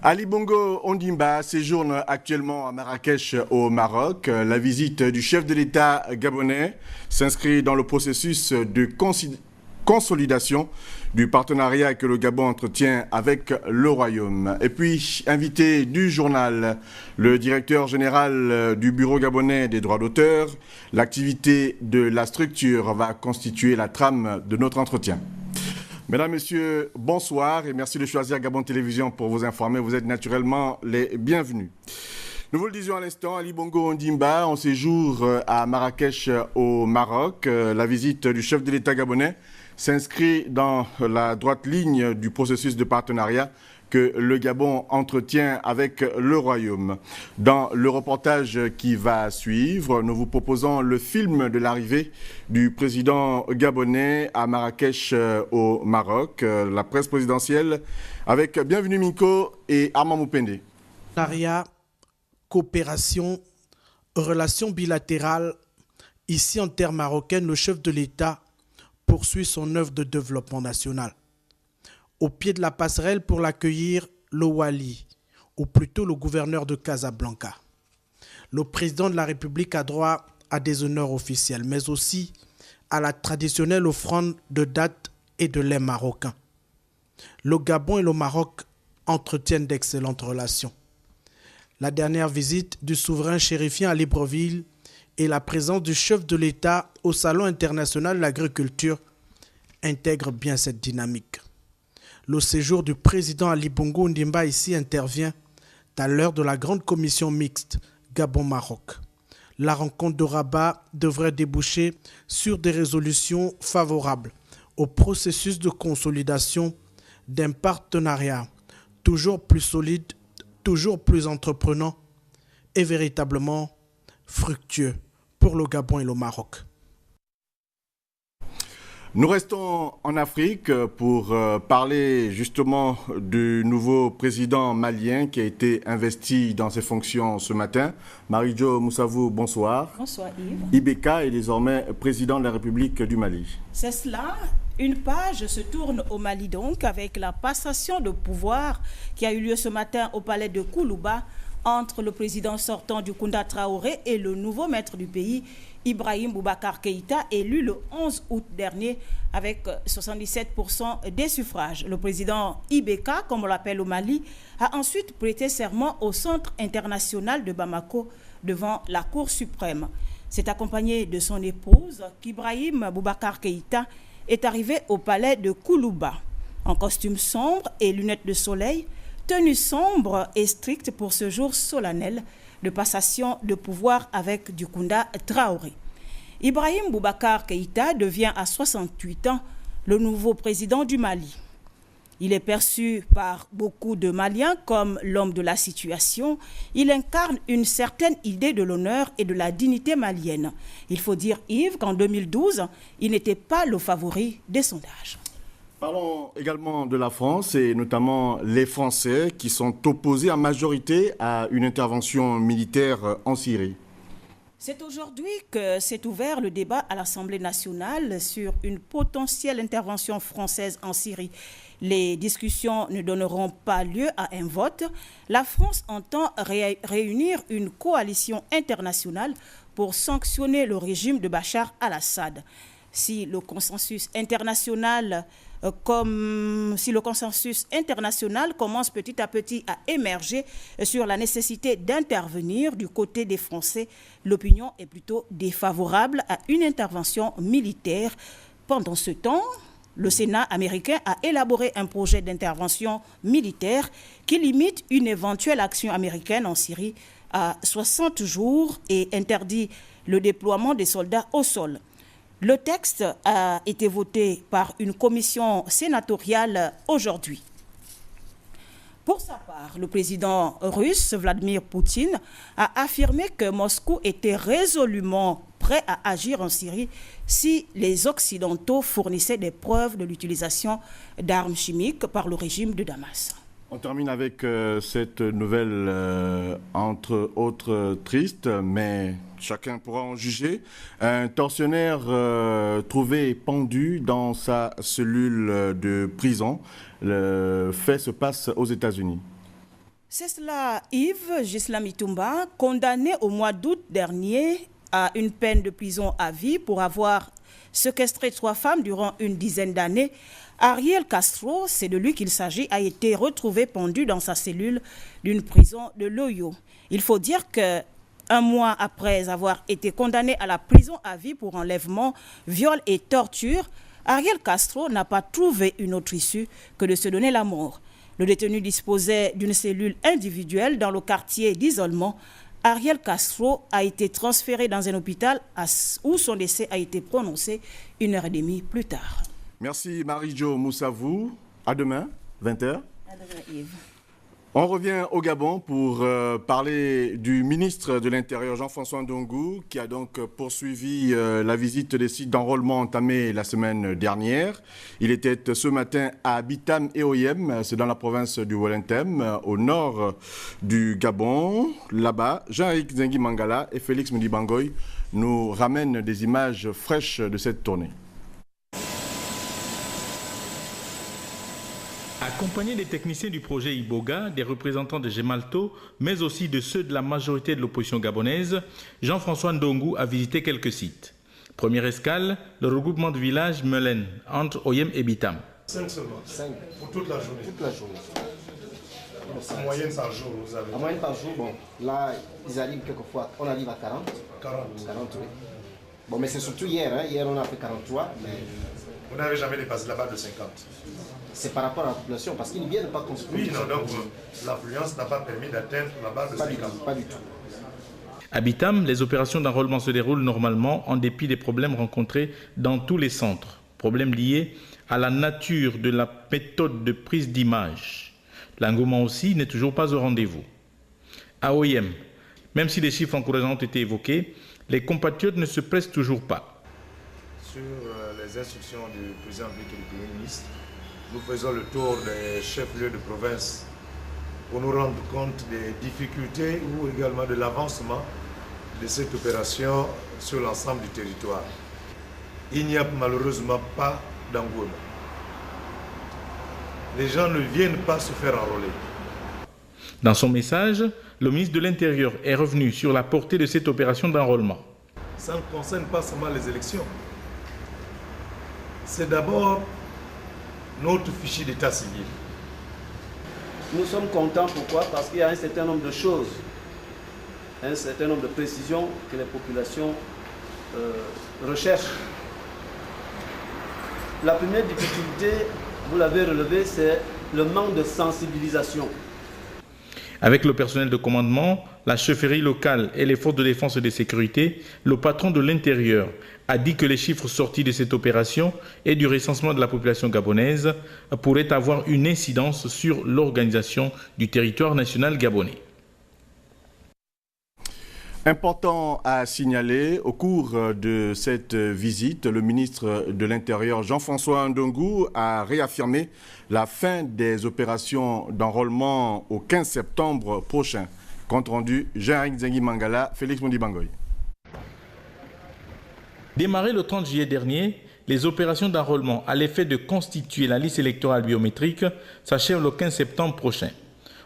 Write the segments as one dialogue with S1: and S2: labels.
S1: Ali Bongo Ondimba séjourne actuellement à Marrakech au Maroc. La visite du chef de l'État gabonais s'inscrit dans le processus de consolidation du partenariat que le Gabon entretient avec le Royaume. Et puis, invité du journal, le directeur général du Bureau gabonais des droits d'auteur, l'activité de la structure va constituer la trame de notre entretien. Mesdames, Messieurs, bonsoir et merci de choisir Gabon Télévision pour vous informer. Vous êtes naturellement les bienvenus. Nous vous le disions à l'instant, Ali Bongo Ondimba, en séjour à Marrakech au Maroc. La visite du chef de l'État gabonais s'inscrit dans la droite ligne du processus de partenariat que le Gabon entretient avec le Royaume. Dans le reportage qui va suivre, nous vous proposons le film de l'arrivée du président gabonais à Marrakech au Maroc, la presse présidentielle, avec Bienvenue Minko et Armand Moupende.
S2: Partenariat, coopération, relations bilatérales. Ici, en terre marocaine, le chef de l'État poursuit son œuvre de développement national. Au pied de la passerelle pour l'accueillir, le Wali, ou plutôt le gouverneur de Casablanca. Le président de la République a droit à des honneurs officiels, mais aussi à la traditionnelle offrande de dattes et de lait marocain. Le Gabon et le Maroc entretiennent d'excellentes relations. La dernière visite du souverain chérifien à Libreville et la présence du chef de l'État au Salon international de l'agriculture intègrent bien cette dynamique. Le séjour du président Ali Bongo Ondimba ici intervient à l'heure de la grande commission mixte Gabon-Maroc. La rencontre de Rabat devrait déboucher sur des résolutions favorables au processus de consolidation d'un partenariat toujours plus solide, toujours plus entreprenant et véritablement fructueux pour le Gabon et le Maroc.
S1: Nous restons en Afrique pour parler justement du nouveau président malien qui a été investi dans ses fonctions ce matin. Marie-Jo Moussavou, bonsoir.
S3: Bonsoir Yves.
S1: Ibeka est désormais président de la République du Mali.
S3: C'est cela. Une page se tourne au Mali donc avec la passation de pouvoir qui a eu lieu ce matin au palais de Koulouba entre le président sortant du Kounda Traoré et le nouveau maître du pays, Ibrahim Boubacar Keïta, élu le 11 août dernier avec 77% des suffrages. Le président Ibeka, comme on l'appelle au Mali, a ensuite prêté serment au Centre international de Bamako devant la Cour suprême. C'est accompagné de son épouse qu'Ibrahim Boubacar Keïta est arrivé au palais de Koulouba en costume sombre et lunettes de soleil, tenue sombre et stricte pour ce jour solennel de passation de pouvoir avec du Kounda Traoré. Ibrahim Boubacar Keïta devient à 68 ans le nouveau président du Mali. Il est perçu par beaucoup de Maliens comme l'homme de la situation. Il incarne une certaine idée de l'honneur et de la dignité malienne. Il faut dire, Yves, qu'en 2012, il n'était pas le favori des sondages.
S1: Parlons également de la France et notamment les Français qui sont opposés en majorité à une intervention militaire en Syrie.
S3: C'est aujourd'hui que s'est ouvert le débat à l'Assemblée nationale sur une potentielle intervention française en Syrie. Les discussions ne donneront pas lieu à un vote. La France entend réunir une coalition internationale pour sanctionner le régime de Bachar al-Assad. Si le consensus international commence petit à petit à émerger sur la nécessité d'intervenir du côté des Français, l'opinion est plutôt défavorable à une intervention militaire. Pendant ce temps, le Sénat américain a élaboré un projet d'intervention militaire qui limite une éventuelle action américaine en Syrie à 60 jours et interdit le déploiement des soldats au sol. Le texte a été voté par une commission sénatoriale aujourd'hui. Pour sa part, le président russe Vladimir Poutine a affirmé que Moscou était résolument prêt à agir en Syrie si les Occidentaux fournissaient des preuves de l'utilisation d'armes chimiques par le régime de Damas.
S1: On termine avec cette nouvelle, entre autres, triste, mais chacun pourra en juger. Un tortionnaire trouvé pendu dans sa cellule de prison. Le fait se passe aux États-Unis.
S3: C'est cela, Yves Gislamitumba, condamné au mois d'août dernier à une peine de prison à vie pour avoir séquestré 3 femmes durant une dizaine d'années. Ariel Castro, c'est de lui qu'il s'agit, a été retrouvé pendu dans sa cellule d'une prison de Loyo. Il faut dire que 1 mois après avoir été condamné à la prison à vie pour enlèvement, viol et torture, Ariel Castro n'a pas trouvé une autre issue que de se donner la mort. Le détenu disposait d'une cellule individuelle dans le quartier d'isolement. Ariel Castro a été transféré dans un hôpital où son décès a été prononcé 1h30 plus tard.
S1: Merci Marie-Jo Moussavou. À demain, 20h.
S3: À demain, Yves.
S1: On revient au Gabon pour parler du ministre de l'Intérieur Jean-François Ndongo qui a donc poursuivi la visite des sites d'enrôlement entamée la semaine dernière. Il était ce matin à Bitam et Oyem, c'est dans la province du Wollentem, au nord du Gabon. Là-bas, Jean-Eric Zengi Mangala et Félix Mudibangoy nous ramènent des images fraîches de cette tournée.
S4: Accompagné des techniciens du projet Iboga, des représentants de Gemalto, mais aussi de ceux de la majorité de l'opposition gabonaise, Jean-François Ndongo a visité quelques sites. Première escale, le regroupement de village Melen, entre Oyem et Bitam.
S5: 5 seulement. 5 pour toute la journée.
S6: Toute la journée.
S5: En moyenne par jour, vous avez.
S6: En moyenne par jour, bon, là, ils arrivent quelquefois, on arrive à 40.
S5: 40.
S6: 40, oui. Bon, mais c'est surtout hier, hein. Hier on a fait 43, mais...
S5: Vous n'avez jamais dépassé la barre de 50.
S6: C'est par rapport à la population, parce qu'ils ne viennent pas construire.
S5: Oui, non, donc l'affluence n'a pas permis d'atteindre la barre de 50.
S6: Pas du tout.
S4: À Bitam, les opérations d'enrôlement se déroulent normalement en dépit des problèmes rencontrés dans tous les centres. Problèmes liés à la nature de la méthode de prise d'image. L'engouement aussi n'est toujours pas au rendez-vous. À Oyem, même si des chiffres encourageants ont été évoqués, les compatriotes ne se pressent toujours pas.
S5: Sur les instructions du président et du Premier ministre, nous faisons le tour des chefs-lieux de province pour nous rendre compte des difficultés ou également de l'avancement de cette opération sur l'ensemble du territoire. Il n'y a malheureusement pas d'engouement. Les gens ne viennent pas se faire enrôler.
S4: Dans son message, le ministre de l'Intérieur est revenu sur la portée de cette opération d'enrôlement.
S5: Ça ne concerne pas seulement les élections. C'est d'abord notre fichier d'état civil.
S7: Nous sommes contents, pourquoi? Parce qu'il y a un certain nombre de choses, un certain nombre de précisions que les populations recherchent. La première difficulté, vous l'avez relevé, c'est le manque de sensibilisation.
S4: Avec le personnel de commandement, la chefferie locale et les forces de défense et de sécurité, le patron de l'Intérieur a dit que les chiffres sortis de cette opération et du recensement de la population gabonaise pourraient avoir une incidence sur l'organisation du territoire national gabonais.
S1: Important à signaler, au cours de cette visite, le ministre de l'Intérieur Jean-François Ndongo a réaffirmé la fin des opérations d'enrôlement au 15 septembre prochain. Compte rendu, Jean-Eric Zengi Mangala, Félix Mudibangoy.
S4: Démarré le 30 juillet dernier, les opérations d'enrôlement à l'effet de constituer la liste électorale biométrique s'achèvent le 15 septembre prochain.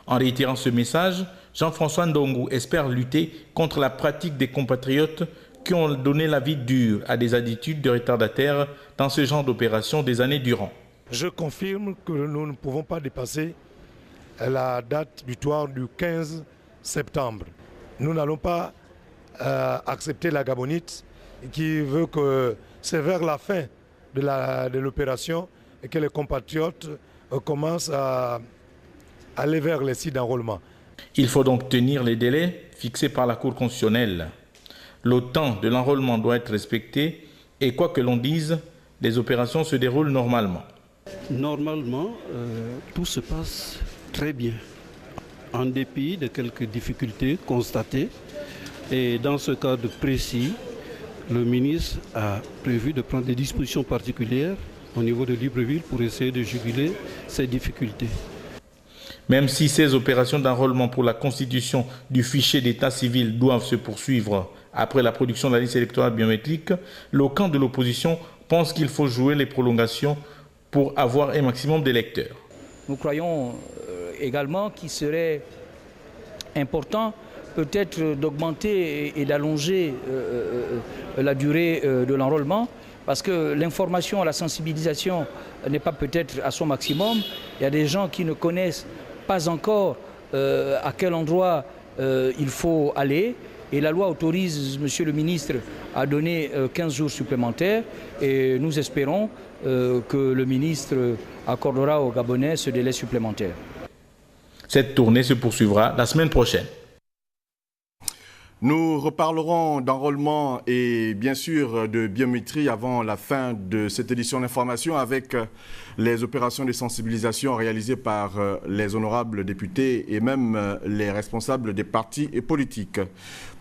S4: En réitérant ce message, Jean-François Ndongo espère lutter contre la pratique des compatriotes qui ont donné la vie dure à des attitudes de retardataires dans ce genre d'opérations des années durant.
S5: Je confirme que nous ne pouvons pas dépasser la date butoir du 15 septembre. Nous n'allons pas accepter la gabonite qui veut que c'est vers la fin de l'opération et que les compatriotes commencent à aller vers les sites d'enrôlement.
S4: Il faut donc tenir les délais fixés par la Cour constitutionnelle. Le temps de l'enrôlement doit être respecté et quoi que l'on dise, les opérations se déroulent normalement.
S7: Normalement, tout se passe très bien, en dépit de quelques difficultés constatées. Et dans ce cadre précis, le ministre a prévu de prendre des dispositions particulières au niveau de Libreville pour essayer de juguler ces difficultés.
S4: Même si ces opérations d'enrôlement pour la constitution du fichier d'état civil doivent se poursuivre après la production de la liste électorale biométrique, le camp de l'opposition pense qu'il faut jouer les prolongations pour avoir un maximum d'électeurs.
S8: Nous croyons également qu'il serait important, peut-être d'augmenter et d'allonger la durée de l'enrôlement, parce que l'information, la sensibilisation n'est pas peut-être à son maximum. Il y a des gens qui ne connaissent pas encore à quel endroit il faut aller. Et la loi autorise, Monsieur le ministre, à donner 15 jours supplémentaires. Et nous espérons que le ministre accordera aux Gabonais ce délai supplémentaire.
S4: Cette tournée se poursuivra la semaine prochaine.
S1: Nous reparlerons d'enrôlement et bien sûr de biométrie avant la fin de cette édition d'information avec les opérations de sensibilisation réalisées par les honorables députés et même les responsables des partis et politiques.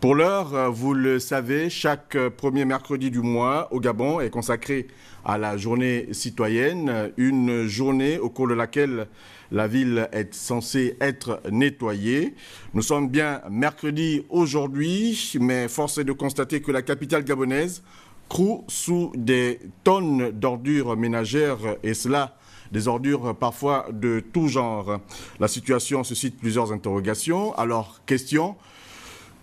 S1: Pour l'heure, vous le savez, chaque premier mercredi du mois au Gabon est consacré à la journée citoyenne, une journée au cours de laquelle la ville est censée être nettoyée. Nous sommes bien mercredi aujourd'hui, mais force est de constater que la capitale gabonaise croule sous des tonnes d'ordures ménagères et cela des ordures parfois de tout genre. La situation suscite plusieurs interrogations. Alors, question,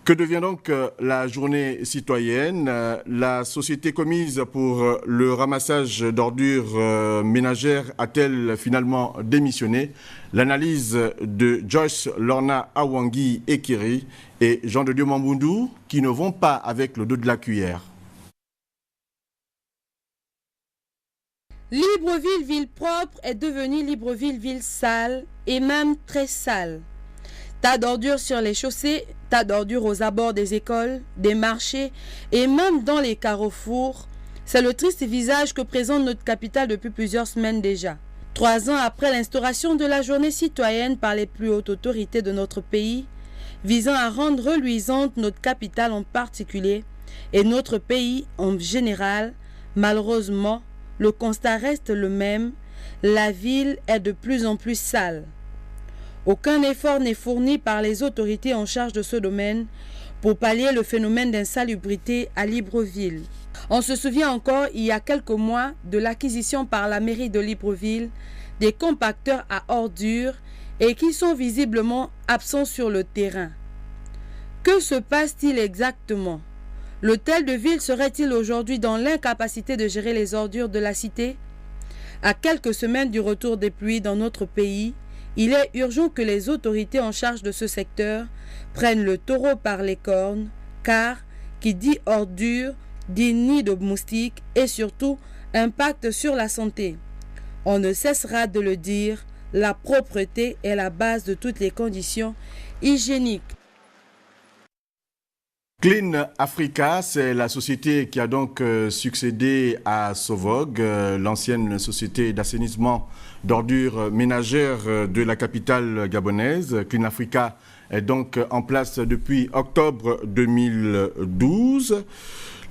S1: que devient donc la journée citoyenne? La société commise pour le ramassage d'ordures ménagères a-t-elle finalement démissionné? L'analyse de Joyce Lorna Awangi Ekiri et Jean de Dieu Mambundu qui ne vont pas avec le dos de la cuillère.
S9: Libreville, ville propre, est devenue Libreville, ville sale et même très sale. Tas d'ordures sur les chaussées, tas d'ordures aux abords des écoles, des marchés et même dans les carrefours. C'est le triste visage que présente notre capitale depuis plusieurs semaines déjà. 3 ans après l'instauration de la journée citoyenne par les plus hautes autorités de notre pays, visant à rendre reluisante notre capitale en particulier et notre pays en général, malheureusement, le constat reste le même, la ville est de plus en plus sale. Aucun effort n'est fourni par les autorités en charge de ce domaine pour pallier le phénomène d'insalubrité à Libreville. On se souvient encore, il y a quelques mois, de l'acquisition par la mairie de Libreville des compacteurs à ordures et qui sont visiblement absents sur le terrain. Que se passe-t-il exactement? L'hôtel de ville serait-il aujourd'hui dans l'incapacité de gérer les ordures de la cité? À quelques semaines du retour des pluies dans notre pays, il est urgent que les autorités en charge de ce secteur prennent le taureau par les cornes, car qui dit ordure, dit nid de moustiques et surtout impact sur la santé. On ne cessera de le dire, la propreté est la base de toutes les conditions hygiéniques.
S1: Clean Africa, c'est la société qui a donc succédé à Sovog, l'ancienne société d'assainissement d'ordures ménagères de la capitale gabonaise. Clean Africa est donc en place depuis octobre 2012.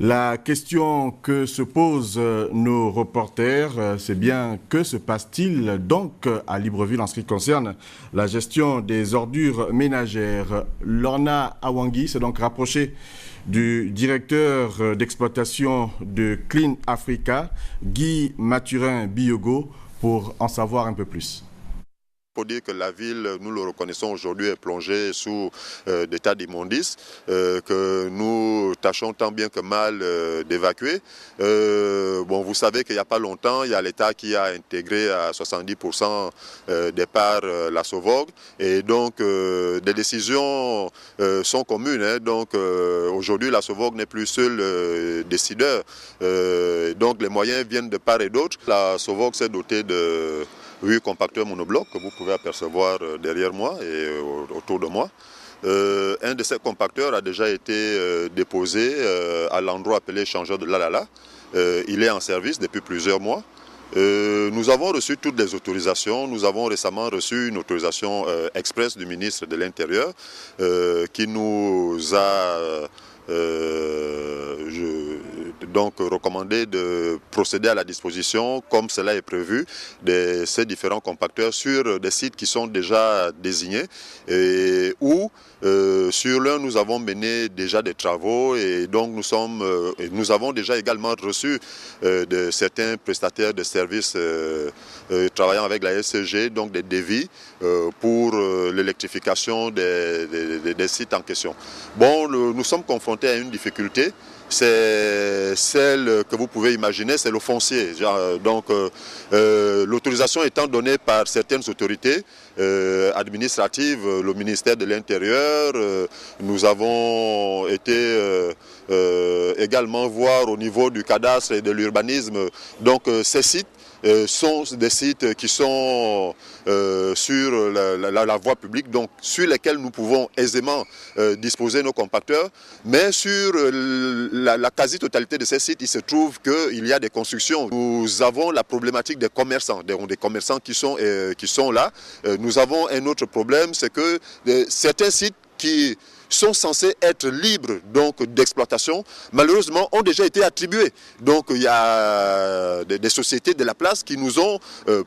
S1: La question que se posent nos reporters, c'est bien que se passe-t-il donc à Libreville en ce qui concerne la gestion des ordures ménagères. Lorna Awangi s'est donc rapprochée du directeur d'exploitation de Clean Africa, Guy Mathurin Biogo, pour en savoir un peu plus.
S10: Il faut dire que la ville, nous le reconnaissons aujourd'hui, est plongée sous des tas d'immondices que nous tâchons tant bien que mal d'évacuer. Bon, vous savez qu'il n'y a pas longtemps, il y a l'État qui a intégré à 70% des parts la Sovog. Et donc, des décisions sont communes. Hein. Donc, aujourd'hui, la Sovog n'est plus seul décideur. Donc, les moyens viennent de part et d'autre. La Sovog s'est dotée de 8 compacteurs monoblocs que vous pouvez apercevoir derrière moi et autour de moi. Un de ces compacteurs a déjà été déposé à l'endroit appelé échangeur de Lalala. Il est en service depuis plusieurs mois. Nous avons reçu toutes les autorisations. Nous avons récemment reçu une autorisation express du ministre de l'Intérieur qui nous a donc recommandé de procéder à la disposition, comme cela est prévu, de ces différents compacteurs sur des sites qui sont déjà désignés et où sur l'un nous avons mené déjà des travaux et donc nous avons déjà également reçu de certains prestataires de services travaillant avec la SCG, donc des devis pour l'électrification des sites en question. Bon, nous sommes confrontés à une difficulté, c'est celle que vous pouvez imaginer, c'est le foncier. Donc l'autorisation étant donnée par certaines autorités administratives, le ministère de l'Intérieur, nous avons été également voir au niveau du cadastre et de l'urbanisme, donc ces sites sont des sites qui sont sur la voie publique, donc sur lesquels nous pouvons aisément disposer nos compacteurs, mais sur la quasi-totalité de ces sites, il se trouve qu'il y a des constructions. Nous avons la problématique des commerçants qui sont là. Nous avons un autre problème, c'est que certains sites qui sont censés être libres d'exploitation, malheureusement ont déjà été attribués. Donc il y a des sociétés de la place qui nous ont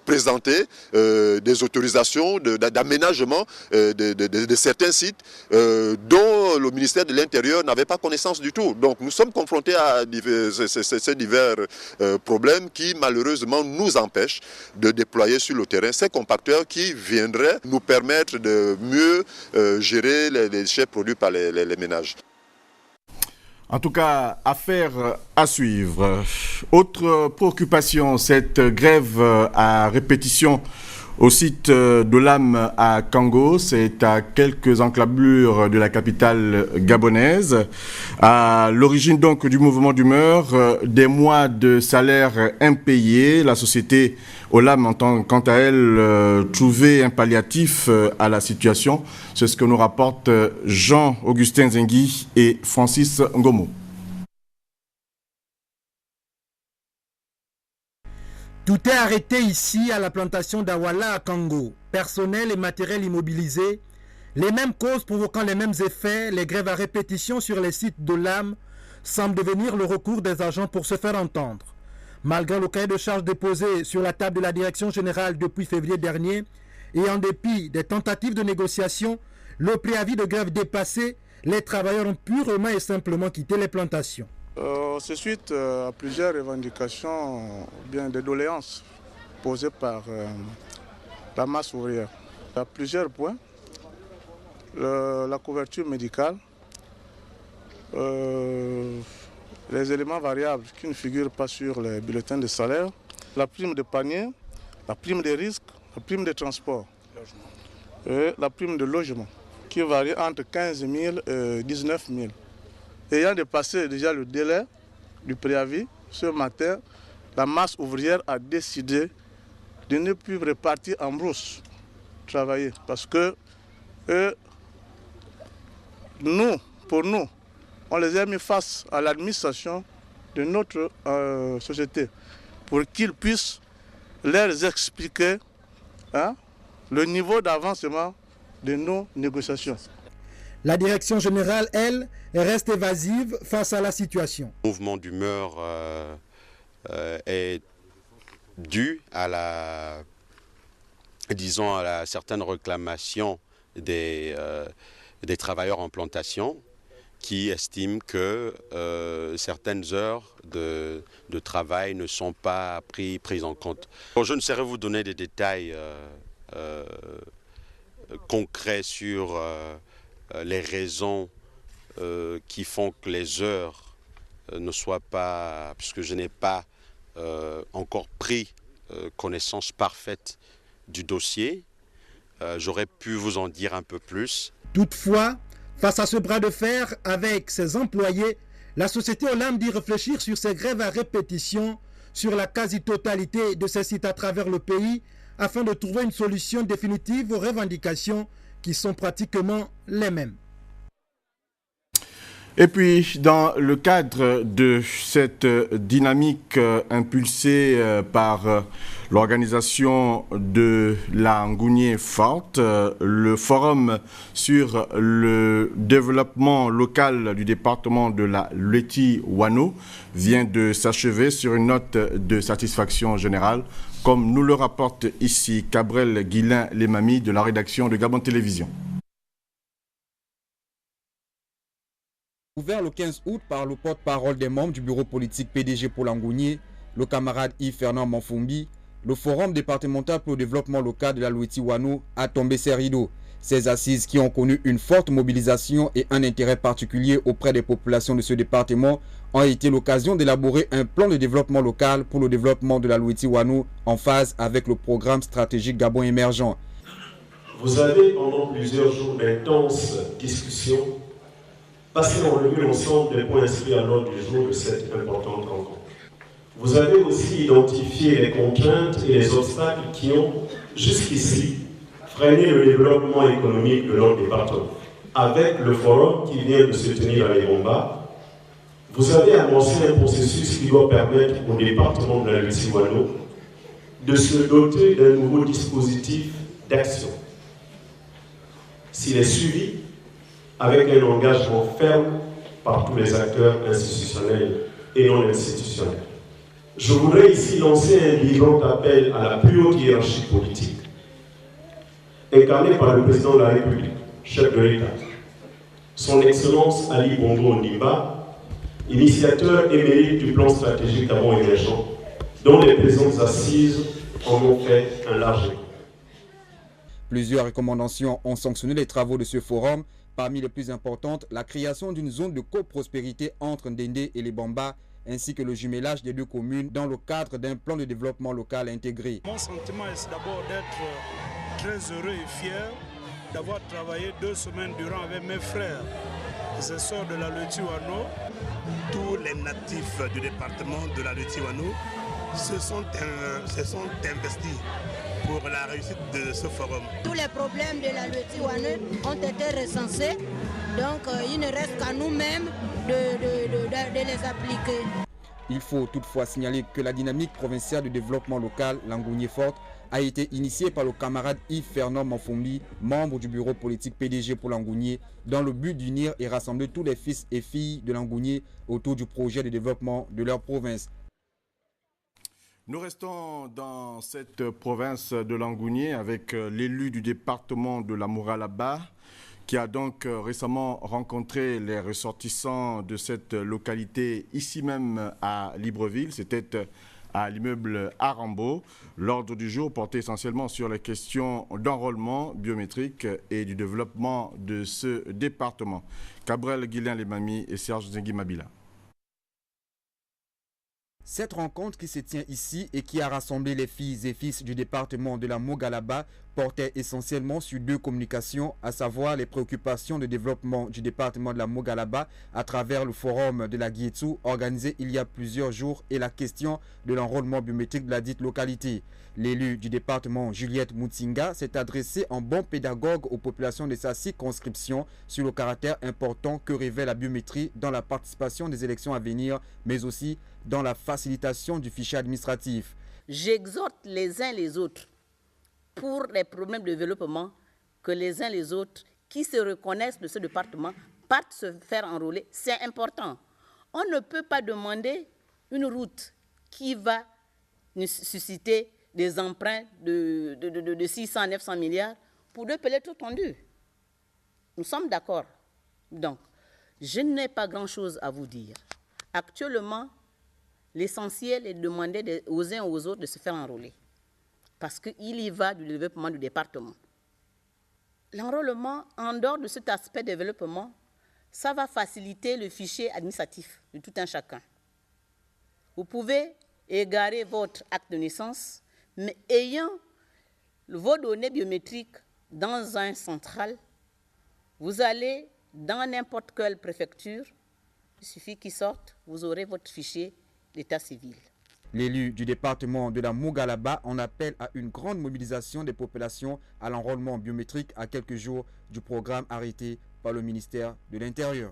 S10: présenté des autorisations d'aménagement de certains sites dont le ministère de l'Intérieur n'avait pas connaissance du tout. Donc nous sommes confrontés à ces divers problèmes qui malheureusement nous empêchent de déployer sur le terrain ces compacteurs qui viendraient nous permettre de mieux gérer les déchets produits par les ménages.
S1: En tout cas, affaire à suivre. Autre préoccupation, cette grève à répétition au site de l'âme à Kango, c'est à quelques enclavures de la capitale gabonaise. À l'origine donc du mouvement d'humeur, des mois de salaire impayés, la société Olam entend quant à elle trouver un palliatif à la situation. C'est ce que nous rapportent Jean-Augustin Zengui et Francis Ngomo.
S11: Tout est arrêté ici à la plantation d'Awala à Kango. Personnel et matériel immobilisés. Les mêmes causes provoquant les mêmes effets, les grèves à répétition sur les sites de l'âme semblent devenir le recours des agents pour se faire entendre. Malgré le cahier de charges déposé sur la table de la direction générale depuis février dernier et en dépit des tentatives de négociation, le préavis de grève dépassé, les travailleurs ont purement et simplement quitté les plantations.
S12: C'est suite à plusieurs revendications, bien des doléances posées par la masse ouvrière. Il y a plusieurs points. La couverture médicale, les éléments variables qui ne figurent pas sur les bulletins de salaire, la prime de panier, la prime des risques, la prime de transport et la prime de logement qui varie entre 15 000 et 19 000. Ayant dépassé déjà le délai du préavis, ce matin, la masse ouvrière a décidé de ne plus repartir en brousse travailler parce que pour nous, on les a mis face à l'administration de notre société pour qu'ils puissent leur expliquer le niveau d'avancement de nos négociations.
S11: La direction générale, elle, reste évasive face à la situation.
S13: Le mouvement d'humeur est dû à la certaine réclamation des travailleurs en plantation qui estiment que certaines heures de travail ne sont pas prises en compte. Bon, je ne saurais vous donner des détails concrets sur les raisons qui font que les heures ne soient pas, puisque je n'ai pas encore pris connaissance parfaite du dossier. J'aurais pu vous en dire un peu plus.
S11: Toutefois, face à ce bras de fer avec ses employés, la société Olam dit réfléchir sur ces grèves à répétition sur la quasi-totalité de ces sites à travers le pays afin de trouver une solution définitive aux revendications qui sont pratiquement les mêmes.
S1: Et puis, dans le cadre de cette dynamique impulsée par l'organisation de la Ngounié Forte, le forum sur le développement local du département de la Loti-Wano vient de s'achever sur une note de satisfaction générale, comme nous le rapporte ici Cabrel Guillain-Lemami de la rédaction de Gabon Télévision.
S14: Ouvert le 15 août par le porte-parole des membres du bureau politique PDG pour l'Angounié, le camarade Yves Fernand Manfumbi, le forum départemental pour le développement local de la Loti-Wano a tombé ses rideaux. Ces assises qui ont connu une forte mobilisation et un intérêt particulier auprès des populations de ce département ont été l'occasion d'élaborer un plan de développement local pour le développement de la Loti-Wano en phase avec le programme stratégique Gabon émergent.
S15: Vous avez pendant plusieurs jours d'intenses discussions passé en revue l'ensemble des points inscrits à l'ordre du jour de cette importante rencontre. Vous avez aussi identifié les contraintes et les obstacles qui ont, jusqu'ici, freiné le développement économique de notre département. Avec le forum qui vient de se tenir à Lébomba, vous avez amorcé un processus qui doit permettre au département de la Loti-Wano de se doter d'un nouveau dispositif d'action. S'il est suivi, avec un engagement ferme par tous les acteurs institutionnels et non institutionnels. Je voudrais ici lancer un vibrant appel à la plus haute hiérarchie politique, incarnée par le président de la République, chef de l'État, son Excellence Ali Bongo Ondimba, initiateur émérite du plan stratégique Gabon émergent, dont les présentes assises en ont fait un large écho.
S14: Plusieurs recommandations ont sanctionné les travaux de ce forum. Parmi les plus importantes, la création d'une zone de coprospérité entre Ndende et les Bamba, ainsi que le jumelage des deux communes dans le cadre d'un plan de développement local intégré.
S16: Mon sentiment est d'abord d'être très heureux et fier d'avoir travaillé 2 semaines durant avec mes frères, les sœurs de la Loti-Wano.
S17: Tous les natifs du département de la Loti-Wano se sont investis pour la réussite de ce forum.
S18: Tous les problèmes de la Loti-Wano ont été recensés, donc il ne reste qu'à nous-mêmes de les appliquer.
S14: Il faut toutefois signaler que la dynamique provinciale de développement local, l'Angounié Forte, a été initiée par le camarade Yves Fernand Manfumbi, membre du bureau politique PDG pour l'Angounié, dans le but d'unir et rassembler tous les fils et filles de l'Angounié autour du projet de développement de leur province.
S1: Nous restons dans cette province de l'Angounié avec l'élu du département de la Mouralaba qui a donc récemment rencontré les ressortissants de cette localité ici même à Libreville. C'était à l'immeuble Arambo. L'ordre du jour portait essentiellement sur les questions d'enrôlement biométrique et du développement de ce département. Cabrel Guillain-Lemami et Serge Zengui Mabila.
S14: Cette rencontre qui se tient ici et qui a rassemblé les filles et fils du département de la Mogalaba portait essentiellement sur 2 communications, à savoir les préoccupations de développement du département de la Mogalaba à travers le forum de la Guiétou organisé il y a plusieurs jours et la question de l'enrôlement biométrique de la dite localité. L'élu du département, Juliette Moutinga, s'est adressé en bon pédagogue aux populations de sa circonscription sur le caractère important que revêt la biométrie dans la participation des élections à venir, mais aussi dans la facilitation du fichier administratif.
S19: J'exhorte les uns les autres pour les problèmes de développement que les uns les autres qui se reconnaissent de ce département partent se faire enrôler. C'est important. On ne peut pas demander une route qui va nous susciter des emprunts de 600 à 900 milliards pour 2 pellets tout tendus. Nous sommes d'accord. Donc, je n'ai pas grand-chose à vous dire. Actuellement, l'essentiel est de demander aux uns et aux autres de se faire enrôler. Parce qu'il y va du développement du département. L'enrôlement, en dehors de cet aspect de développement, ça va faciliter le fichier administratif de tout un chacun. Vous pouvez égarer votre acte de naissance, mais ayant vos données biométriques dans un central, vous allez dans n'importe quelle préfecture, il suffit qu'ils sortent, vous aurez votre fichier d'état civil.
S14: L'élu du département de la Mogalaba en appelle à une grande mobilisation des populations à l'enrôlement biométrique à quelques jours du programme arrêté par le ministère de l'Intérieur.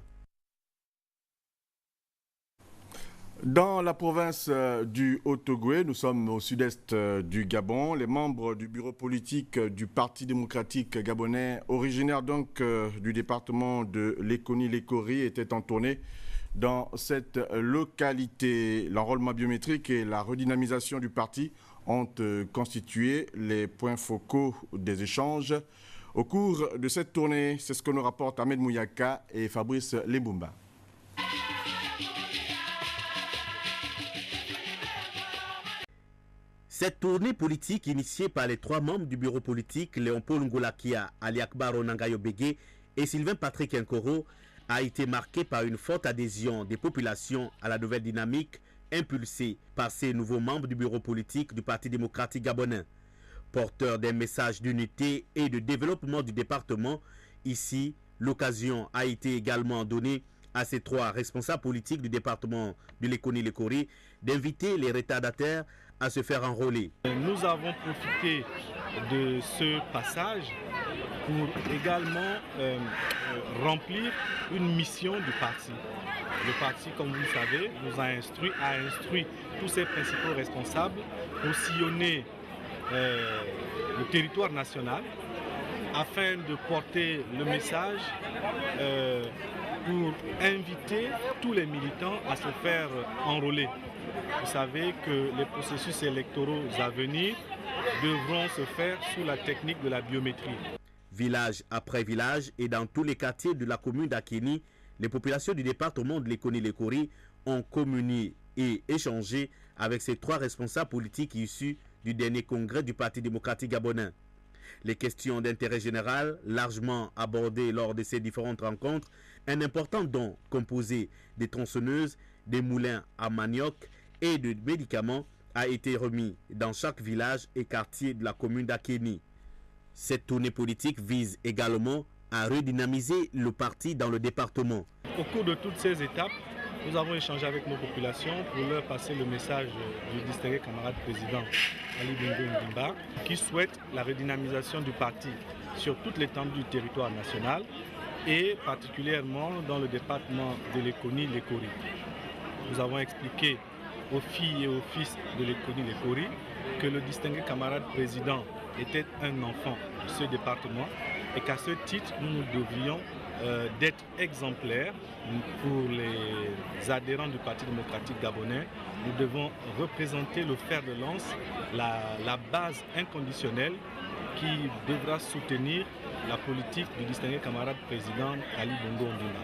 S1: Dans la province du Haut-Ogooué, nous sommes au sud-est du Gabon. Les membres du bureau politique du Parti démocratique gabonais, originaires donc du département de Lékoni-Lékori, étaient en tournée dans cette localité. L'enrôlement biométrique et la redynamisation du parti ont constitué les points focaux des échanges. Au cours de cette tournée, c'est ce que nous rapportent Ahmed Mouyaka et Fabrice Leboumba.
S20: Cette tournée politique initiée par les 3 membres du bureau politique, Léon-Paul Ngoulakia, Ali Akbar Onangayo Bégué et Sylvain Patrick Nkoro, a été marquée par une forte adhésion des populations à la nouvelle dynamique impulsée par ces nouveaux membres du bureau politique du Parti démocratique gabonais. Porteurs d'un message d'unité et de développement du département, ici, l'occasion a été également donnée à ces 3 responsables politiques du département de Lékoni-Lékori d'inviter les retardataires à se faire enrôler.
S21: Nous avons profité de ce passage pour également remplir une mission du parti. Le parti, comme vous le savez, nous a instruit tous ses principaux responsables pour sillonner le territoire national afin de porter le message pour inviter tous les militants à se faire enrôler. Vous savez que les processus électoraux à venir devront se faire sous la technique de la biométrie.
S20: Village après village et dans tous les quartiers de la commune d'Akeni, les populations du département de Lékoni-Lékori ont communié et échangé avec ces 3 responsables politiques issus du dernier congrès du Parti démocratique gabonais. Les questions d'intérêt général, largement abordées lors de ces différentes rencontres, un important don composé des tronçonneuses, des moulins à manioc et de médicaments a été remis dans chaque village et quartier de la commune d'Akeni. Cette tournée politique vise également à redynamiser le parti dans le département.
S21: Au cours de toutes ces étapes, nous avons échangé avec nos populations pour leur passer le message du distingué camarade président Ali Bongo Ondimba qui souhaite la redynamisation du parti sur toute l'étendue du territoire national et particulièrement dans le département de Lékoni-Lékori. Nous avons expliqué aux filles et aux fils de Lékoni-Lékori que le distingué camarade président était un enfant de ce département et qu'à ce titre, nous devrions d'être exemplaires pour les adhérents du Parti démocratique gabonais. Nous devons représenter le fer de lance, la base inconditionnelle qui devra soutenir la politique du distingué camarade président Ali Bongo Ondimba.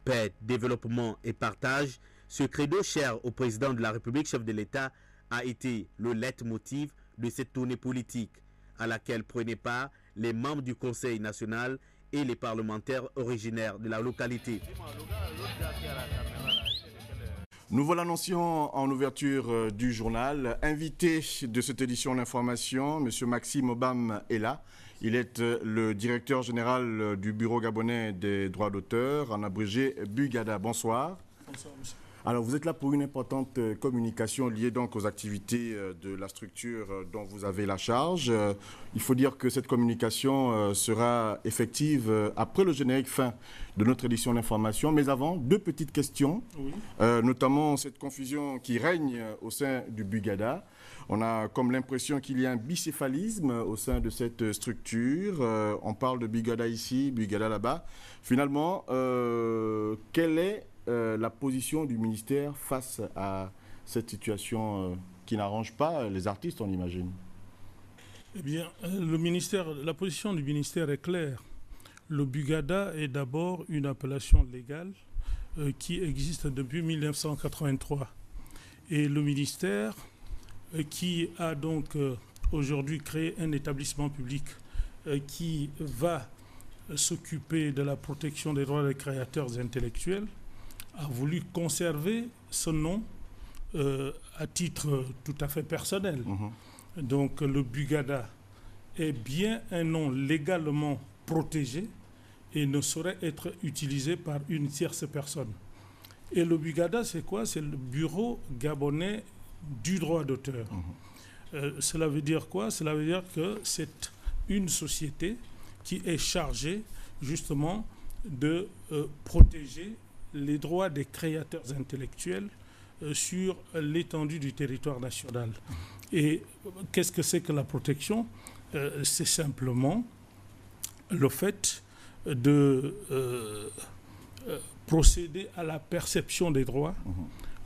S20: Paix, développement et partage, ce credo cher au président de la République, chef de l'État, a été le leitmotiv de cette tournée politique à laquelle prenaient part les membres du Conseil national et les parlementaires originaires de la localité.
S1: Nous voilà l'annoncions en ouverture du journal. Invité de cette édition d'information, M. Maxime Obam est là. Il est le directeur général du Bureau gabonais des droits d'auteur, en abrégé Bugada. Bonsoir.
S2: Bonsoir, monsieur.
S1: Alors, vous êtes là pour une importante communication liée donc aux activités de la structure dont vous avez la charge. Il faut dire que cette communication sera effective après le générique fin de notre édition d'information. Mais avant, 2 petites questions, oui. Notamment cette confusion qui règne au sein du Bugada. On a comme l'impression qu'il y a un bicéphalisme au sein de cette structure. On parle de Bugada ici, Bugada là-bas. Finalement, quelle est la position du ministère face à cette situation qui n'arrange pas les artistes, on imagine?
S16: Eh bien, la position du ministère est claire. Le Bugada est d'abord une appellation légale qui existe depuis 1983. Et le ministère qui a donc aujourd'hui créé un établissement public qui va s'occuper de la protection des droits des créateurs intellectuels, a voulu conserver ce nom à titre tout à fait personnel. Donc le Bugada est bien un nom légalement protégé et ne saurait être utilisé par une tierce personne. Et le Bugada, c'est quoi? C'est le Bureau gabonais du droit d'auteur. Cela veut dire quoi? Cela veut dire que c'est une société qui est chargée justement de protéger les droits des créateurs intellectuels sur l'étendue du territoire national. Et qu'est-ce que c'est que la protection? C'est simplement le fait de procéder à la perception des droits,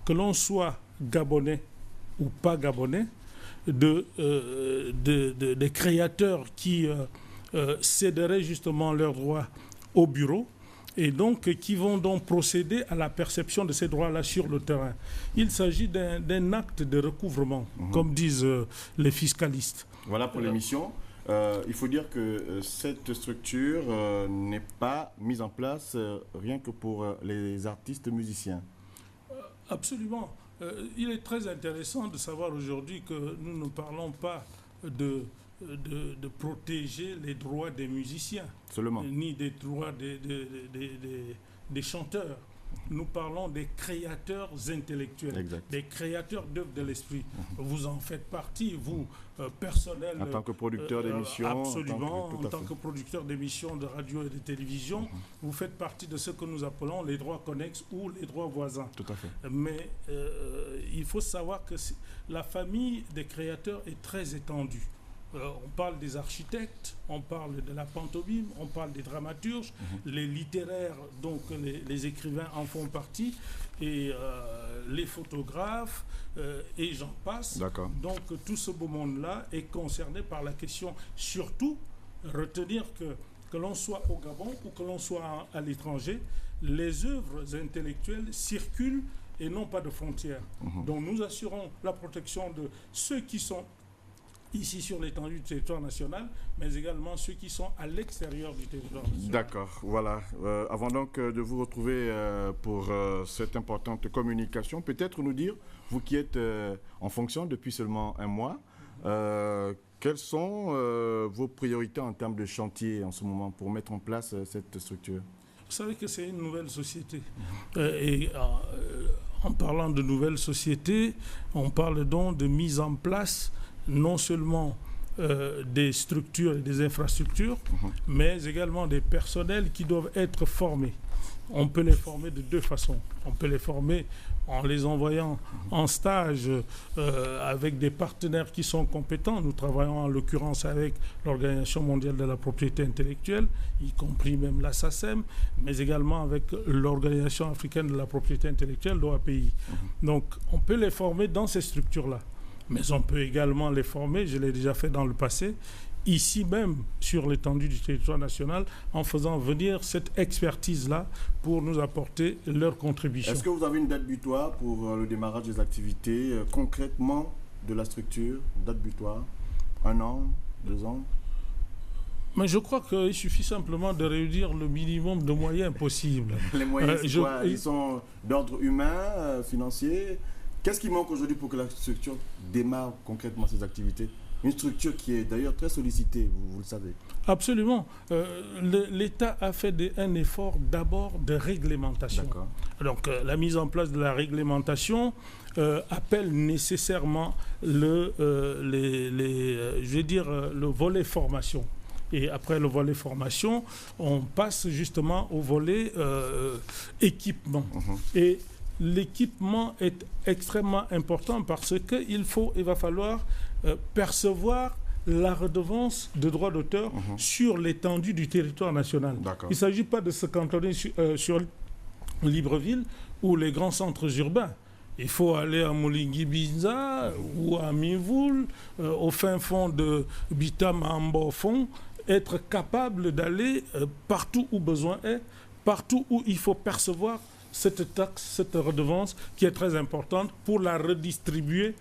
S16: que l'on soit gabonais ou pas gabonais, des créateurs qui céderaient justement leurs droits au bureau, et donc qui vont donc procéder à la perception de ces droits-là sur le terrain. Il s'agit d'un acte de recouvrement, comme disent les fiscalistes.
S1: Voilà pour l'émission. Il faut dire que cette structure n'est pas mise en place rien que pour les artistes musiciens.
S16: Absolument. Il est très intéressant de savoir aujourd'hui que nous ne parlons pas de protéger les droits des musiciens,
S1: seulement, ni
S16: des droits des chanteurs. Nous parlons des créateurs intellectuels, des créateurs d'œuvres de l'esprit. Vous en faites partie, vous, personnel.
S1: En tant que producteur d'émissions.
S16: Absolument, en tant que producteur d'émissions de radio et de télévision, vous faites partie de ce que nous appelons les droits connexes ou les droits voisins.
S1: Tout à fait.
S16: Mais il faut savoir que la famille des créateurs est très étendue. On parle des architectes, on parle de la pantomime, on parle des dramaturges, les littéraires, donc les écrivains en font partie, et les photographes, et j'en passe. Donc tout ce beau monde-là est concerné par la question. Surtout, retenir que l'on soit au Gabon ou que l'on soit à l'étranger, les œuvres intellectuelles circulent et n'ont pas de frontières. Donc nous assurons la protection de ceux qui sont ici sur l'étendue du territoire national, mais également ceux qui sont à l'extérieur du territoire national.
S1: D'accord, voilà. Avant donc de vous retrouver pour cette importante communication, peut-être nous dire, vous qui êtes en fonction depuis seulement un mois, quelles sont vos priorités en termes de chantier en ce moment pour mettre en place cette structure?
S16: Vous savez que c'est une nouvelle société. En parlant de nouvelle société, on parle donc de mise en place non seulement des structures et des infrastructures, mais également des personnels qui doivent être formés. On peut les former de deux façons. On peut les former en les envoyant en stage avec des partenaires qui sont compétents. Nous travaillons en l'occurrence avec l'Organisation mondiale de la propriété intellectuelle, y compris même la SACEM, mais également avec l'Organisation africaine de la propriété intellectuelle, l'OAPI. Donc on peut les former dans ces structures-là. Mais on peut également les former, je l'ai déjà fait dans le passé, ici même sur l'étendue du territoire national, en faisant venir cette expertise-là pour nous apporter leur contribution.
S1: Est-ce que vous avez une date butoir pour le démarrage des activités concrètement de la structure? Date butoir? 1 an? 2 ans?
S16: Mais je crois qu'il suffit simplement de réunir le minimum de moyens possibles.
S1: Les moyens, c'est quoi? Ils sont d'ordre humain, financier? Qu'est-ce qui manque aujourd'hui pour que la structure démarre concrètement ses activités? Une structure qui est d'ailleurs très sollicitée, vous le savez.
S16: Absolument. L'État a fait un effort d'abord de réglementation. Donc la mise en place de la réglementation appelle nécessairement le volet formation. Et après le volet formation, on passe justement au volet équipement. Et l'équipement est extrêmement important parce qu'il va falloir percevoir la redevance de droits d'auteur sur l'étendue du territoire national. Il ne s'agit pas de se cantonner sur Libreville ou les grands centres urbains. Il faut aller à Moulingui-Binza ou à Mivoul, au fin fond de Bitam à Mbofon, être capable d'aller partout où besoin est, partout où il faut percevoir cette taxe, cette redevance qui est très importante pour la redistribuer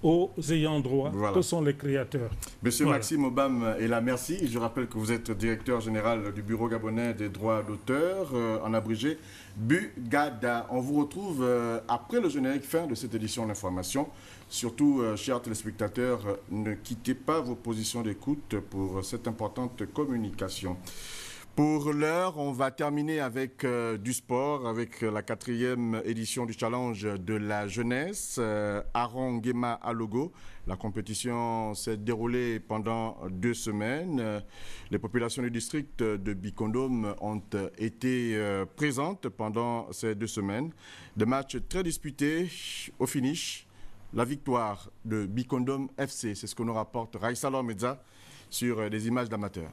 S16: aux ayants droit, que sont les créateurs.
S1: Monsieur Maxime Obam est là, merci. Je rappelle que vous êtes directeur général du Bureau gabonais des droits d'auteur, en abrégé BUGADA. On vous retrouve après le générique fin de cette édition d'information. Surtout, chers téléspectateurs, ne quittez pas vos positions d'écoute pour cette importante communication. Pour l'heure, on va terminer avec du sport, avec la 4e édition du challenge de la jeunesse, Aron Nguema à Logo. La compétition s'est déroulée pendant 2 semaines. Les populations du district de Bikondom ont été présentes pendant ces 2 semaines. Des matchs très disputés. Au finish, la victoire de Bikondom FC. C'est ce que nous rapporte Raïssa Lormedza sur des images d'amateurs.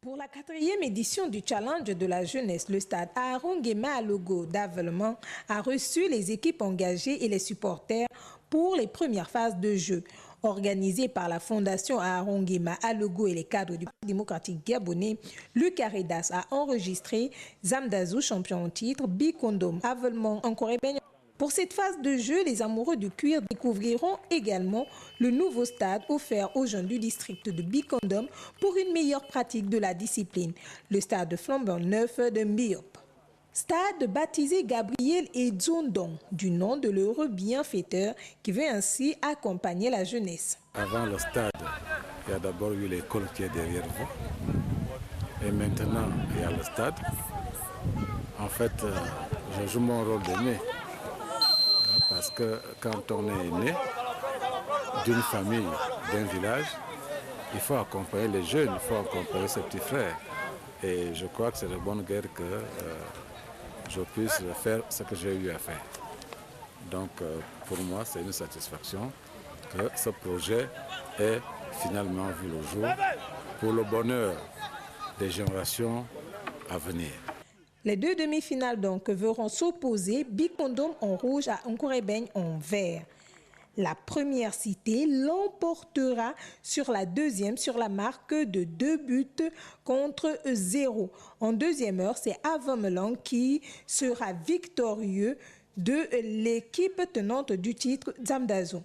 S3: Pour la 4e édition du challenge de la jeunesse, le stade Aron Nguema à Logo d'Avelement a reçu les équipes engagées et les supporters pour les premières phases de jeu. Organisé par la Fondation Aron Nguema à Logo et les cadres du Parti démocratique gabonais, Luc Aredas a enregistré Zamdazou, champion en titre, Bikondom, Avelement, encore et bien. Pour cette phase de jeu, les amoureux du cuir découvriront également le nouveau stade offert aux jeunes du district de Bikondom pour une meilleure pratique de la discipline, le stade flambant neuf de Mbiop. Stade baptisé Gabriel Edzondon, du nom de l'heureux bienfaiteur qui veut ainsi accompagner la jeunesse.
S22: Avant le stade, il y a d'abord eu l'école qui est derrière vous. Et maintenant, il y a le stade. En fait, je joue mon rôle d'aîné. Parce que quand on est né d'une famille, d'un village, il faut accompagner les jeunes, il faut accompagner ses petits frères. Et je crois que c'est de bonne guerre que je puisse faire ce que j'ai eu à faire. Donc pour moi, c'est une satisfaction que ce projet ait finalement vu le jour pour le bonheur des générations à venir.
S3: Les 2 demi-finales donc verront s'opposer Bikondom en rouge à Nkorebeigne en vert. La première citée l'emportera sur la deuxième sur la marque de 2 buts contre 0. En deuxième heure, c'est Avemelang qui sera victorieux de l'équipe tenante du titre Zamdazou.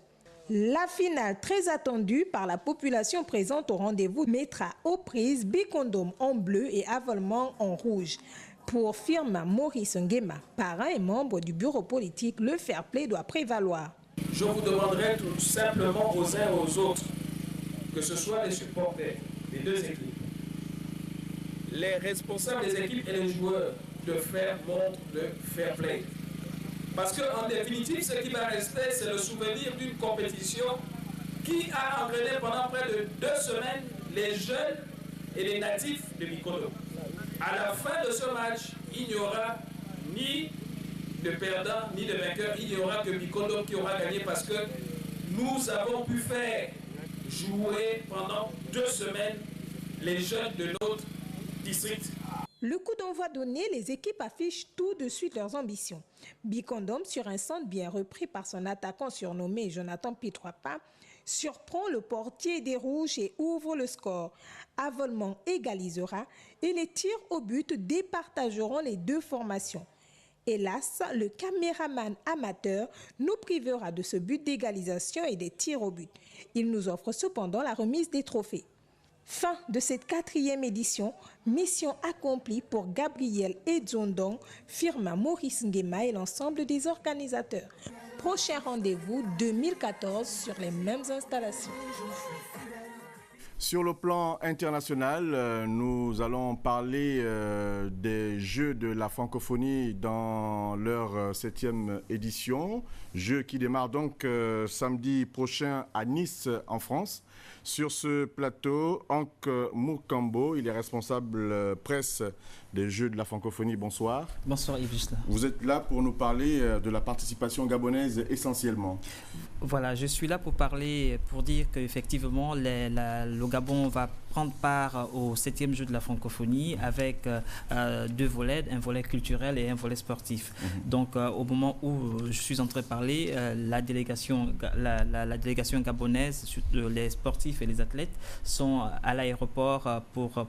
S3: La finale, très attendue par la population présente au rendez-vous, mettra aux prises Bikondom en bleu et Avelement en rouge. Pour Firmin Maurice Nguema, parrain et membre du bureau politique, le fair play doit prévaloir.
S23: Je vous demanderai tout simplement aux uns et aux autres, que ce soit les supporters des 2 équipes, les responsables des équipes et les joueurs, de faire montre de fair play. Parce qu'en définitive, ce qui va rester, c'est le souvenir d'une compétition qui a entraîné pendant près de 2 semaines les jeunes et les natifs de Bikondom. À la fin de ce match, il n'y aura ni de perdant ni de vainqueur. Il n'y aura que Bikondom qui aura gagné parce que nous avons pu faire jouer pendant 2 semaines les jeunes de notre district.
S3: Le coup d'envoi donné, les équipes affichent tout de suite leurs ambitions. Bikondom, sur un centre bien repris par son attaquant surnommé Jonathan Pitroapa, surprend le portier des Rouges et ouvre le score. Avelement égalisera et les tirs au but départageront les 2 formations. Hélas, le caméraman amateur nous privera de ce but d'égalisation et des tirs au but. Il nous offre cependant la remise des trophées. Fin de cette 4e édition, mission accomplie pour Gabriel Edzondon, Firmin Maurice Nguema et l'ensemble des organisateurs. Prochain rendez-vous 2014 sur les mêmes installations.
S1: Sur le plan international, nous allons parler des Jeux de la francophonie dans leur 7e édition. Jeux qui démarrent donc samedi prochain à Nice, en France. Sur ce plateau, Hank Mourkambo, il est responsable presse des Jeux de la francophonie. Bonsoir.
S24: Bonsoir Yves.
S1: Vous êtes là pour nous parler de la participation gabonaise essentiellement.
S24: Voilà, je suis là pour parler, pour dire qu'effectivement, le Gabon va prendre part au 7e Jeu de la francophonie avec 2 volets, un volet culturel et un volet sportif. Donc au moment où je suis en train de parler, la délégation gabonaise, les sportifs et les athlètes sont à l'aéroport pour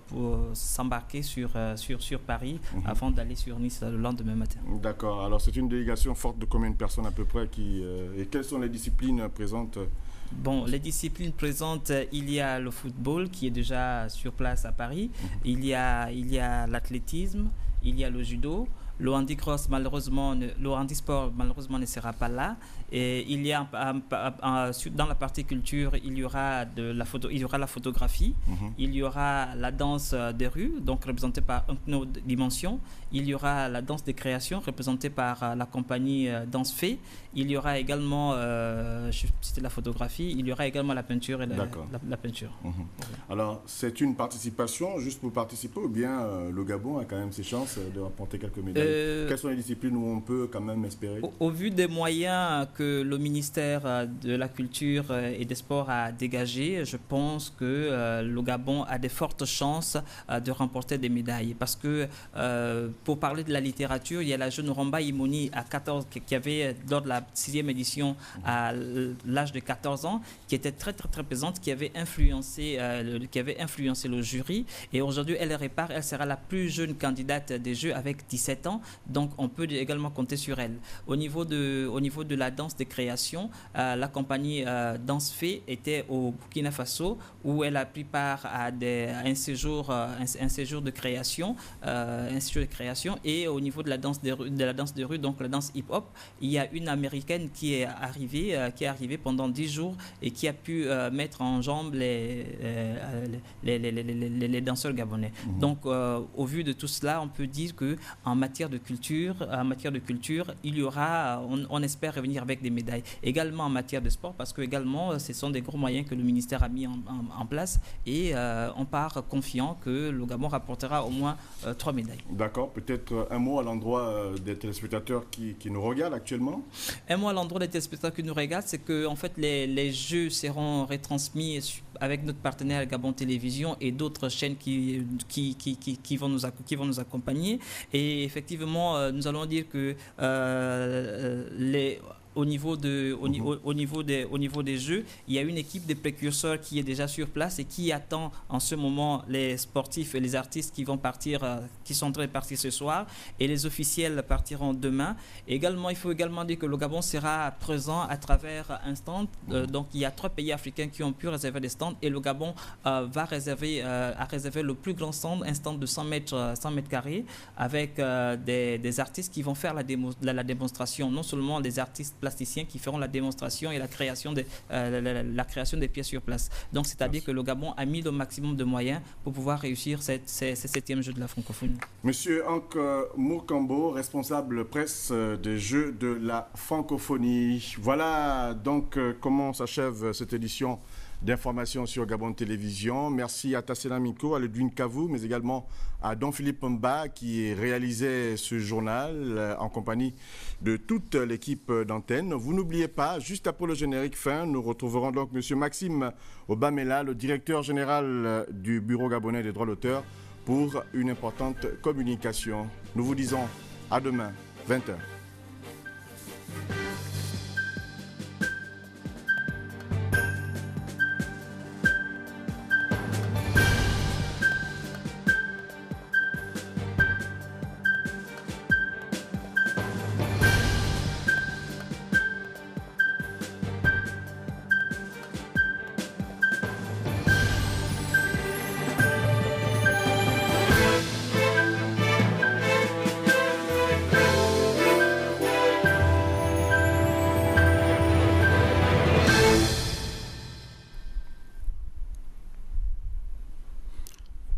S24: s'embarquer sur Paris avant d'aller sur Nice le lendemain matin.
S1: D'accord, alors c'est une délégation forte de combien de personnes à peu près et quelles sont les disciplines présentes?
S24: Bon, les disciplines présentes, il y a le football qui est déjà sur place à Paris, il y a l'athlétisme, il y a le judo, le handisport malheureusement ne sera pas là. Et il y a dans la partie culture, il y aura la photographie, il y aura la danse des rues, donc représentée par Unkno Dimension, il y aura la danse des créations représentée par la compagnie Danse Fée, il y aura également, c'était la photographie, il y aura également la peinture et la peinture.
S1: Alors, c'est une participation juste pour participer ou bien le Gabon a quand même ses chances de remporter quelques médailles? Quelles sont les disciplines où on peut quand même espérer?
S24: Au vu des moyens que le ministère de la Culture et des Sports a dégagés, je pense que le Gabon a de fortes chances de remporter des médailles. Parce que, pour parler de la littérature, il y a la jeune Romba Imoni à 14, qui avait, lors de la 6e édition, à l'âge de 14 ans, qui était très présente, qui avait influencé le jury. Et aujourd'hui, elle sera la plus jeune candidate des Jeux avec 17 ans. Donc, on peut également compter sur elle. Au niveau de la danse des créations, la compagnie Danse Fée était au Burkina Faso, où elle a pris part à un séjour de création, et au niveau de la danse de rue, donc la danse hip-hop, il y a une américaine qui est arrivée pendant 10 jours et qui a pu mettre en jambe les danseurs gabonais. Donc, au vu de tout cela, on peut dire que en matière de culture, il y aura, on espère revenir avec des médailles. Également en matière de sport, parce que également, ce sont des gros moyens que le ministère a mis en place, et on part confiant que le Gabon rapportera au moins 3 médailles. D'accord.
S1: Peut-être un mot à l'endroit des téléspectateurs qui nous regardent actuellement?
S24: Un mot à l'endroit des téléspectateurs qui nous regardent, c'est que en fait, les Jeux seront retransmis avec notre partenaire Gabon Télévision et d'autres chaînes qui vont nous accompagner. Et effectivement, nous allons dire que au niveau des Jeux, il y a une équipe de précurseurs qui est déjà sur place et qui attend en ce moment les sportifs et les artistes qui vont partir, qui sont en train de partir ce soir, et les officiels partiront demain. Également, il faut également dire que le Gabon sera présent à travers un stand. Donc, il y a 3 pays africains qui ont pu réserver des stands, et le Gabon a réservé le plus grand stand, un stand de 100 mètres carrés, avec des artistes qui vont faire la démonstration, non seulement des artistes plasticiens qui feront la démonstration et la création des pièces sur place. Donc, c'est-à-dire que le Gabon a mis le maximum de moyens pour pouvoir réussir ces 7e Jeux de la francophonie.
S1: Monsieur Hank Mourkambo, responsable presse des Jeux de la francophonie. Voilà donc comment s'achève cette édition d'informations sur Gabon Télévision. Merci à Tassela Miko, à Ledwin Kavou, mais également à Don Philippe Mba qui réalisait ce journal en compagnie de toute l'équipe d'antenne. Vous n'oubliez pas, juste après le générique fin, nous retrouverons donc M. Maxime Obamela, le directeur général du Bureau gabonais des droits d'auteur, pour une importante communication. Nous vous disons à demain, 20h.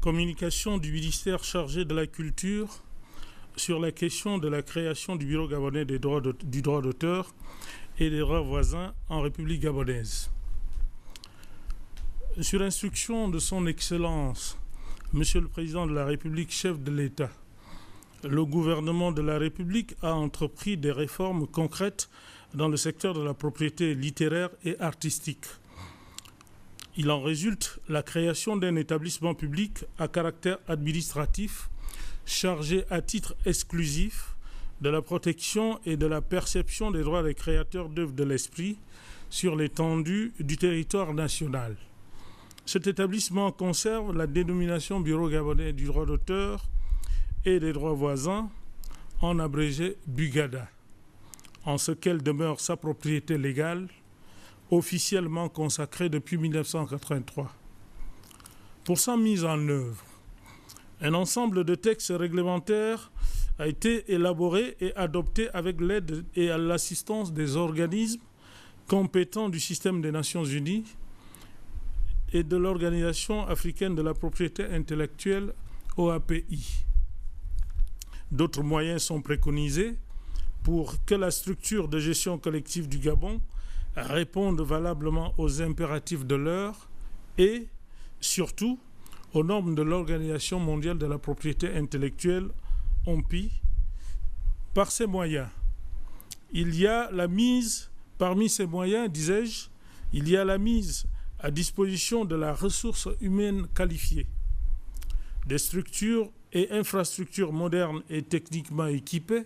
S16: Communication du ministère chargé de la culture sur la question de la création du Bureau gabonais du droit d'auteur et des droits voisins en République gabonaise. Sur instruction de son Excellence, Monsieur le Président de la République, chef de l'État, le gouvernement de la République a entrepris des réformes concrètes dans le secteur de la propriété littéraire et artistique. Il en résulte la création d'un établissement public à caractère administratif chargé à titre exclusif de la protection et de la perception des droits des créateurs d'œuvres de l'esprit sur l'étendue du territoire national. Cet établissement conserve la dénomination Bureau gabonais du droit d'auteur et des droits voisins, en abrégé BUGADA, en ce qu'elle demeure sa propriété légale, officiellement consacrée depuis 1983. Pour sa mise en œuvre, Un ensemble de textes réglementaires a été élaboré et adopté avec l'aide et à l'assistance des organismes compétents du système des Nations Unies et de l'Organisation africaine de la propriété intellectuelle, OAPI. D'autres moyens sont préconisés pour que la structure de gestion collective du Gabon réponde valablement aux impératifs de l'heure et, surtout, aux normes de l'Organisation mondiale de la propriété intellectuelle, OMPI. Par ces moyens, il y a la mise, parmi ces moyens, disais-je, il y a la mise à disposition de la ressource humaine qualifiée, des structures et infrastructures modernes et techniquement équipées,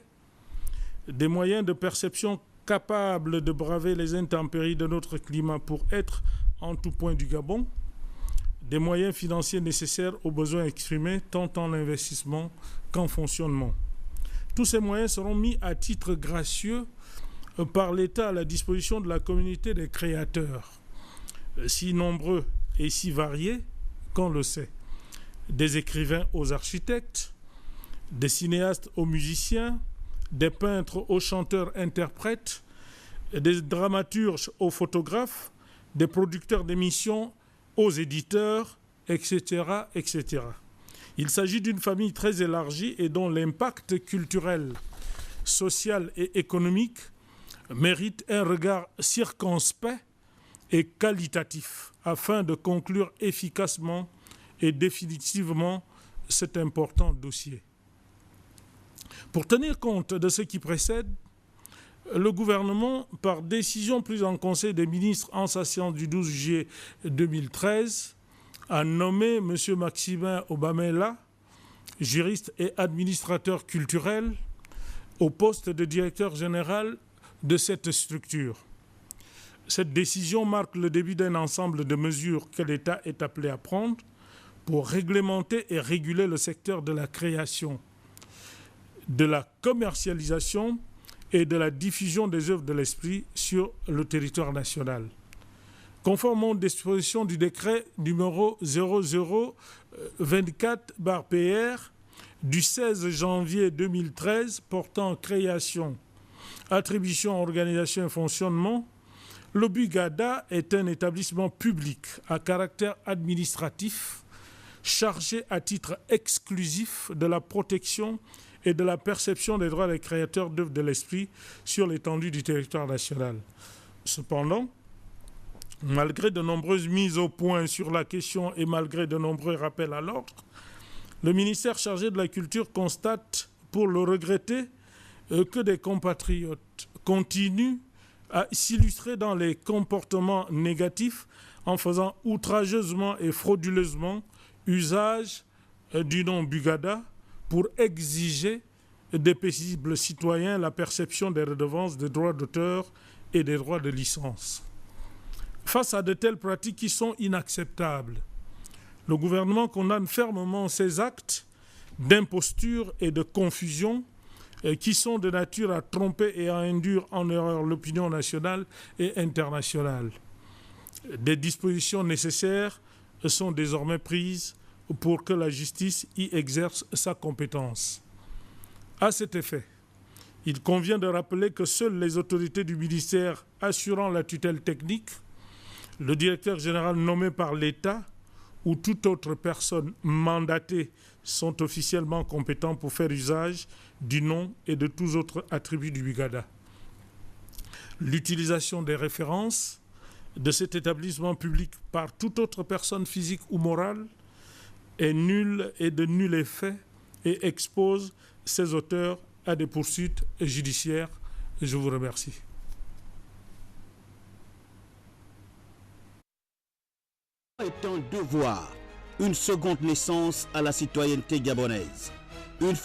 S16: des moyens de perception capables de braver les intempéries de notre climat pour être en tout point du Gabon, des moyens financiers nécessaires aux besoins exprimés tant en investissement qu'en fonctionnement. Tous ces moyens seront mis à titre gracieux par l'État à la disposition de la communauté des créateurs, si nombreux et si variés qu'on le sait, des écrivains aux architectes, des cinéastes aux musiciens, des peintres aux chanteurs-interprètes, des dramaturges aux photographes, des producteurs d'émissions aux éditeurs, etc., etc. Il s'agit d'une famille très élargie et dont l'impact culturel, social et économique mérite un regard circonspect et qualitatif afin de conclure efficacement et définitivement cet important dossier. Pour tenir compte de ce qui précède, le gouvernement, par décision prise en Conseil des ministres en sa séance du 12 juillet 2013, a nommé M. Maximin Obamela, juriste et administrateur culturel, au poste de directeur général de cette structure. Cette décision marque le début d'un ensemble de mesures que l'État est appelé à prendre pour réglementer et réguler le secteur de la création, de la commercialisation et de la diffusion des œuvres de l'esprit sur le territoire national. Conformément aux dispositions du décret numéro 0024/PR du 16 janvier 2013 portant création, attribution, organisation et fonctionnement, le Bugada est un établissement public à caractère administratif chargé à titre exclusif de la protection et de la perception des droits des créateurs d'œuvres de l'esprit sur l'étendue du territoire national. Cependant, malgré de nombreuses mises au point sur la question et malgré de nombreux rappels à l'ordre, le ministère chargé de la culture constate, pour le regretter, que des compatriotes continuent à s'illustrer dans les comportements négatifs en faisant outrageusement et frauduleusement usage du nom Bugada pour exiger des paisibles citoyens la perception des redevances des droits d'auteur et des droits de licence. Face à de telles pratiques qui sont inacceptables, le gouvernement condamne fermement ces actes d'imposture et de confusion qui sont de nature à tromper et à induire en erreur l'opinion nationale et internationale. Des dispositions nécessaires sont désormais prises pour que la justice y exerce sa compétence. À cet effet, il convient de rappeler que seules les autorités du ministère assurant la tutelle technique, le directeur général nommé par l'État ou toute autre personne mandatée sont officiellement compétents pour faire usage du nom et de tous autres attributs du Bugada. L'utilisation des références de cet établissement public par toute autre personne physique ou morale est nulle et de nul effet et expose ses auteurs à des poursuites judiciaires. Je vous remercie.
S5: Est un devoir, une seconde naissance à la citoyenneté gabonaise. Une